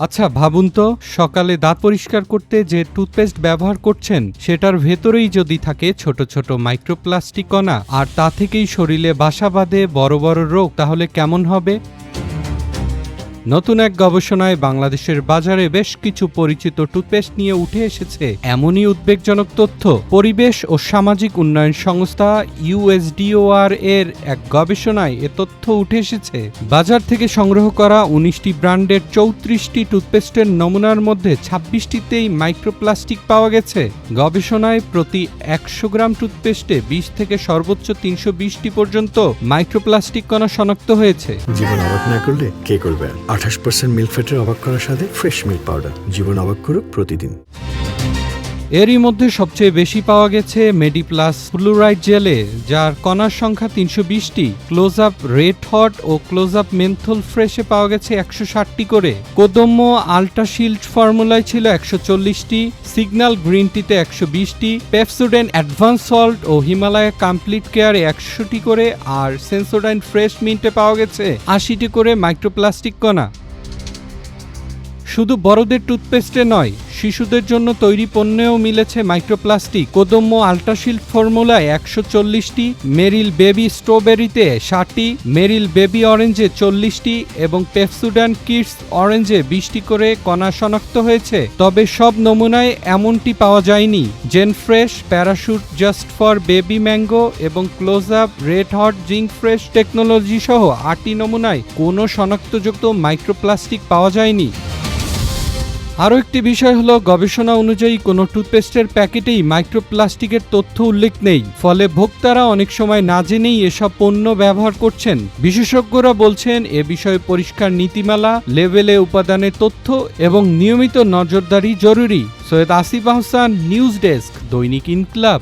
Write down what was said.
আচ্ছা ভাবুন তো, সকালে দাঁত পরিষ্কার করতে যে টুথপেস্ট ব্যবহার করছেন সেটার ভেতরেই যদি থাকে ছোট ছোট মাইক্রোপ্লাস্টিক কণা, আর তা থেকেই শরীরে বাসা বাঁধে বড় বড় রোগ, তাহলে কেমন হবে? নতুন এক গবেষণায় বাংলাদেশের বাজারে বেশ কিছু পরিচিত টুথপেস্ট নিয়ে উঠে এসেছে এমনই উদ্বেগজনক তথ্য। পরিবেশ ও সামাজিক উন্নয়ন সংস্থা USDOR এর এক গবেষণায় এ তথ্য উঠে এসেছে। বাজার থেকে সংগ্রহ করা 19টি ব্র্যান্ডের 34টি টুথপেস্টের নমুনার মধ্যে 26টিতেই মাইক্রোপ্লাস্টিক পাওয়া গেছে। গবেষণায় প্রতি 100 গ্রাম টুথপেস্টে 20 থেকে সর্বোচ্চ 320টি পর্যন্ত মাইক্রোপ্লাস্টিক কণা শনাক্ত হয়েছে। জীবন অবাক না করলে কে করবে? 28% মিল্ক ফ্যাটের অবাক করার সাথে ফ্রেশ মিল্ক পাউডার। জীবন অবাক করুক প্রতিদিন। এরই মধ্যে সবচেয়ে বেশি পাওয়া গেছে মেডিপ্লাস ফ্লুরাইড জেলে, যার কণার সংখ্যা 320টি। ক্লোজ আপ রেড হট ও ক্লোজ আপ মেন্থল ফ্রেশে পাওয়া গেছে 160টি করে। কোদম্য আল্ট্রাশিল্ড ফর্মুলায় ছিল 140টি, সিগন্যাল গ্রিন টিতে 120টি, পেপসোডেন অ্যাডভান্স সল্ট ও হিমালয়া কমপ্লিট কেয়ারে 100টি করে, আর সেন্সোডাইন ফ্রেশ মিন্টে পাওয়া গেছে 80টি করে মাইক্রোপ্লাস্টিক কণা। শুধু বড়দের টুথপেস্টে নয়, শিশুদের জন্য তৈরি পণ্যেও মিলেছে মাইক্রোপ্লাস্টিক। কোদম্য আল্ট্রাশিল্ড ফর্মুলায় 140টি, মেরিল বেবি স্ট্রবেরিতে 60টি, মেরিল বেবি অরেঞ্জে 40টি এবং পেপসোডেন কিডস অরেঞ্জে 20টি করে কণা শনাক্ত হয়েছে। তবে সব নমুনায় এমনটি পাওয়া যায়নি। Zen fresh, Parachute just for baby mango এবং Close Up red hot zinc fresh technology সহ 8টি নমুনায় কোনো শনাক্তযুক্ত মাইক্রোপ্লাস্টিক পাওয়া যায়নি। আরও একটি বিষয় হলো, গবেষণা অনুযায়ী কোনো টুথপেস্টের প্যাকেটেই মাইক্রোপ্লাস্টিকের তথ্য উল্লেখ নেই। ফলে ভোক্তারা অনেক সময় না জেনেই এসব পণ্য ব্যবহার করছেন। বিশেষজ্ঞরা বলছেন এ বিষয়ে পরিষ্কার নীতিমালা, লেবেলে উপাদানের তথ্য এবং নিয়মিত নজরদারি জরুরি। সৈয়দ আসিফ আহসান, নিউজ ডেস্ক, দৈনিক ইনকিলাব।